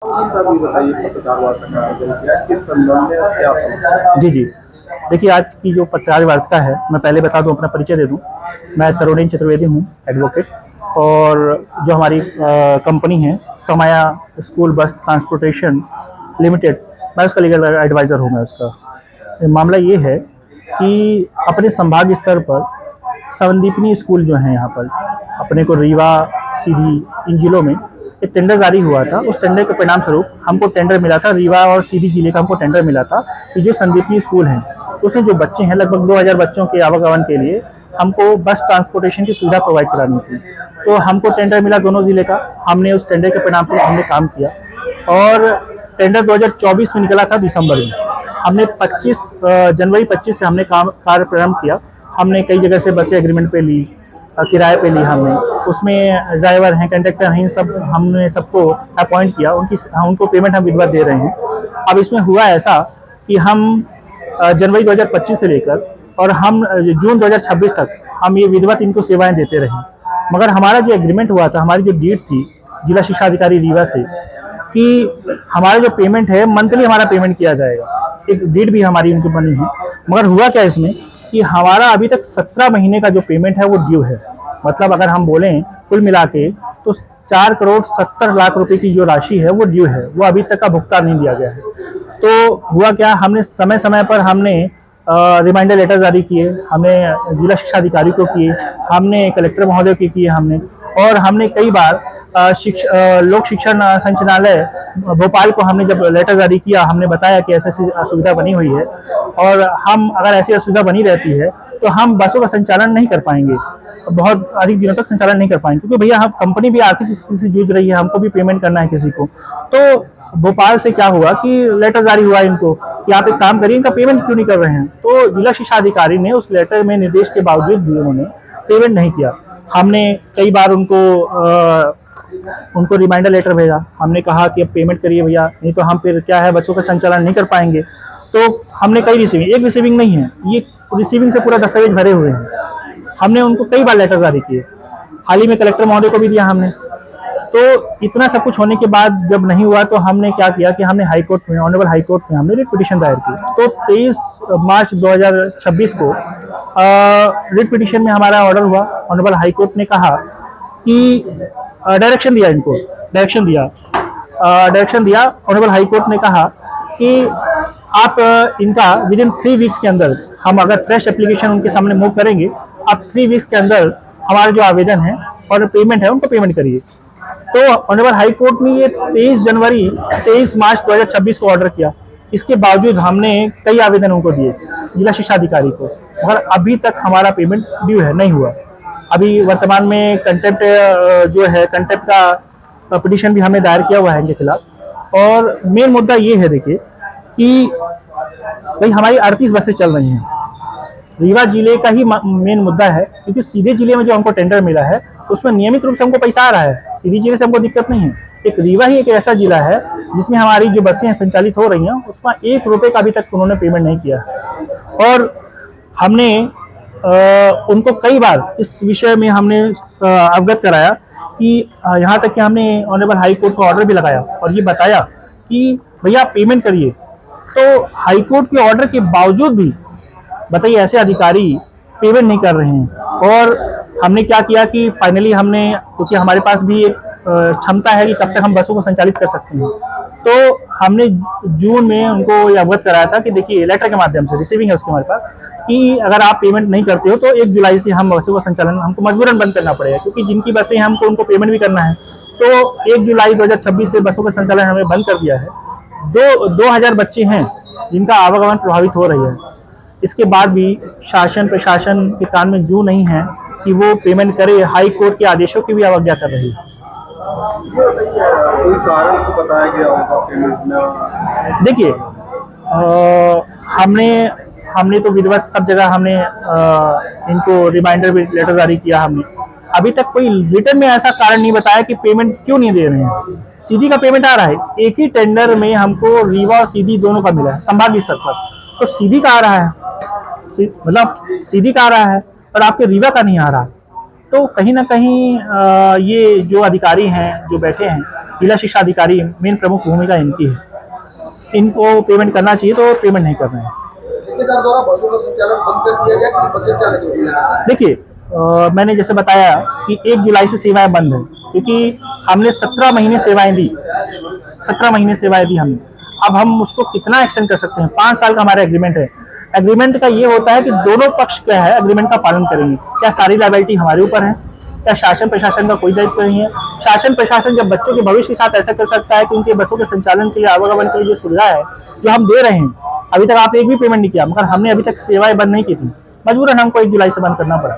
भी बताइए, पत्रकार वार्ता का आयोजन किया, किस संदर्भ में और क्या समझ? जी जी। देखिए, आज की जो पत्रकार वार्ता है, मैं पहले बता दूं, अपना परिचय दे दूं। मैं तरुणीन चतुर्वेदी हूं, एडवोकेट। और जो हमारी कंपनी है, समाया स्कूल बस ट्रांसपोर्टेशन लिमिटेड, मैं उसका लीगल एडवाइज़र हूं। मैं उसका मामला ये है कि अपने संभाग स्तर पर संदीपनी स्कूल जो है यहाँ पर, अपने को रीवा, सीधी, इन जिलों में एक टेंडर जारी हुआ था। उस टेंडर के परिणाम स्वरूप हमको टेंडर मिला था, रीवा और सीधी जिले का हमको टेंडर मिला था कि जो संदीपनी स्कूल है, उसमें जो बच्चे हैं, लगभग 2000 बच्चों के आवागमन के लिए हमको बस ट्रांसपोर्टेशन की सुविधा प्रोवाइड करानी थी। तो हमको टेंडर मिला दोनों जिले का। हमने उस टेंडर के परिणाम स्वरूप हमने काम किया और टेंडर 2024 में निकला था दिसंबर में। हमने 25 जनवरी 25 से हमने कार्य प्रारंभ किया। हमने कई जगह से बसें एग्रीमेंट पे ली, किराए पे ली हमने। उसमें ड्राइवर हैं, कंडक्टर हैं, सब हमने सबको अपॉइंट किया। उनको पेमेंट हम विधिवत दे रहे हैं। अब इसमें हुआ ऐसा कि हम जनवरी 2025 से लेकर और हम जून 2026 तक हम ये विधिवत इनको सेवाएं देते रहे। मगर हमारा जो एग्रीमेंट हुआ था, हमारी जो डीड थी जिला शिक्षा अधिकारी रीवा से, कि हमारा जो पेमेंट है मंथली हमारा पेमेंट किया जाएगा, एक डीड भी हमारी उनकी बनी है। मगर हुआ क्या इसमें कि हमारा अभी तक 17 महीने का जो पेमेंट है वो ड्यू है। मतलब अगर हम बोलें कुल मिला के तो 4,70,00,000 रुपए की जो राशि है वो ड्यू है, वो अभी तक का भुगतान नहीं दिया गया है। तो हुआ क्या, हमने समय समय पर हमने रिमाइंडर लेटर जारी किए, हमने जिला शिक्षा अधिकारी को किए, हमने कलेक्टर महोदय के किए हमने, और हमने कई बार लोक शिक्षण संचालनालय भोपाल को हमने जब लेटर जारी किया, हमने बताया कि ऐसी ऐसी असुविधा बनी हुई है और हम अगर ऐसी असुविधा बनी रहती है तो हम बसों का संचालन नहीं कर पाएंगे, बहुत अधिक दिनों तक संचालन नहीं कर पाएंगे, क्योंकि भैया हम कंपनी भी आर्थिक स्थिति से जूझ रही है, हमको भी पेमेंट करना है किसी को। तो भोपाल से क्या हुआ कि लेटर जारी हुआ इनको कि आप एक काम करिए, इनका पेमेंट क्यों नहीं कर रहे हैं। तो जिला शिक्षा अधिकारी ने उस लेटर में निर्देश के बावजूद भी उन्होंने पेमेंट नहीं किया। हमने कई बार उनको रिमाइंडर लेटर भेजा, हमने कहा कि अब पेमेंट करिए भैया, नहीं तो हम फिर क्या है बच्चों का संचालन नहीं कर पाएंगे। तो हमने कई रिसीविंग, एक रिसीविंग नहीं है, ये रिसीविंग से पूरा दस्तावेज भरे हुए हैं। हमने उनको कई बार लेटर जारी किए, हाल ही में कलेक्टर महोदय को भी दिया हमने। तो इतना सब कुछ होने के बाद जब नहीं हुआ तो हमने क्या किया कि हमने हाई कोर्ट में, ऑनरेबल हाई कोर्ट में हमने रिट पिटीशन दायर की। तो 23 मार्च 2026 को रिट पिटीशन में हमारा ऑर्डर हुआ। ऑनरेबल हाई कोर्ट ने कहा कि डायरेक्शन दिया, इनको डायरेक्शन दिया। ऑनरेबल हाई कोर्ट ने कहा कि आप इनका विद इन 3 वीक्स के अंदर, हम अगर फ्रेश एप्लीकेशन उनके सामने मूव करेंगे, आप 3 वीक्स के अंदर हमारा जो आवेदन है और पेमेंट है उनको पेमेंट करिए। तो ऑनरेबल हाई कोर्ट ने ये 23 मार्च 2026 को ऑर्डर किया। इसके बावजूद हमने कई आवेदन उनको दिए जिला शिक्षा अधिकारी को, मगर अभी तक हमारा पेमेंट ड्यू है, नहीं हुआ। अभी वर्तमान में कंटेम्प्ट जो है, कंटेम्प्ट का पिटीशन भी हमने दायर किया हुआ है इनके खिलाफ। और मेन मुद्दा ये है, देखिए कि भाई हमारी 38 बसें चल रही हैं, रीवा जिले का ही मेन मुद्दा है, क्योंकि सीधे जिले में जो हमको टेंडर मिला है उसमें नियमित रूप से हमको पैसा आ रहा है, सीधी जिले से हमको दिक्कत नहीं है। एक रीवा ही एक ऐसा जिला है जिसमें हमारी जो बसें संचालित हो रही हैं उसमें 1 रुपए का अभी तक उन्होंने पेमेंट नहीं किया है। और हमने उनको कई बार इस विषय में हमने अवगत कराया कि यहाँ तक कि हमने ऑनरेबल हाई कोर्ट को ऑर्डर भी लगाया और ये बताया कि भैया पेमेंट करिए। तो हाई कोर्ट के ऑर्डर के बावजूद भी बताइए ऐसे अधिकारी पेमेंट नहीं कर रहे हैं। और हमने क्या किया कि फाइनली हमने, क्योंकि हमारे पास भी एक क्षमता है कि कब तक हम बसों को संचालित कर सकते हैं, तो हमने जून में उनको ये अवगत कराया था कि देखिए लेटर के माध्यम से, रिसीविंग है उसके हमारे पास, कि अगर आप पेमेंट नहीं करते हो तो 1 जुलाई से हम बसों का संचालन हमको मजबूरन बंद करना पड़ेगा, क्योंकि जिनकी बसें हमको उनको पेमेंट भी करना है। तो 1 जुलाई 2026 से बसों का संचालन हमें बंद कर दिया है। 2000 बच्चे हैं जिनका आवागमन प्रभावित हो रही है। इसके बाद भी शासन प्रशासन के कान में जू नहीं है कि वो पेमेंट करे, हाई कोर्ट के आदेशों की भी अवज्ञा कर रही है। कोई कारण तो बताया गया होगा पेमेंट ना? देखिए, हमने तो विधिवत सब जगह हमने इनको रिमाइंडर भी लेटर जारी किया। हमने अभी तक कोई रिटर्न में ऐसा कारण नहीं बताया कि पेमेंट क्यों नहीं दे रहे हैं। सीधी का पेमेंट आ रहा है, एक ही टेंडर में हमको रीवा और सीधी दोनों का मिला है संभागीय स्तर पर, तो सीधी का आ रहा है, मतलब सीधी का आ रहा है और आपके रीवा का नहीं आ रहा। तो कहीं ना कहीं ये जो अधिकारी हैं जो बैठे हैं, जिला शिक्षा अधिकारी मेन प्रमुख भूमिका इनकी है। इनको पेमेंट करना चाहिए तो पेमेंट नहीं कर रहे हैं। ठेकेदार द्वारा बसों का संचालन बंद कर दिया गया कि बसें चल रही है? देखिए मैंने जैसे बताया कि 1 जुलाई से सेवाएं बंद है, क्योंकि हमने 17 महीने सेवाएं दी, 17 महीने सेवाएं दी हमने। अब हम उसको कितना एक्सटेंड कर सकते हैं? 5 साल का हमारा एग्रीमेंट है। एग्रीमेंट का ये होता है कि दोनों पक्ष क्या है एग्रीमेंट का पालन करेंगे। क्या सारी लायबिलिटी हमारे ऊपर है? क्या शासन प्रशासन का कोई दायित्व नहीं है? शासन प्रशासन जब बच्चों के भविष्य के साथ ऐसा कर सकता है कि उनके बसों के संचालन के लिए, आवागमन के लिए जो सुविधा है जो हम दे रहे हैं, अभी तक आपने एक भी पेमेंट नहीं किया, मगर हमने अभी तक सेवाएं बंद नहीं की थी, मजबूरन हमको 1 जुलाई से बंद करना पड़ा।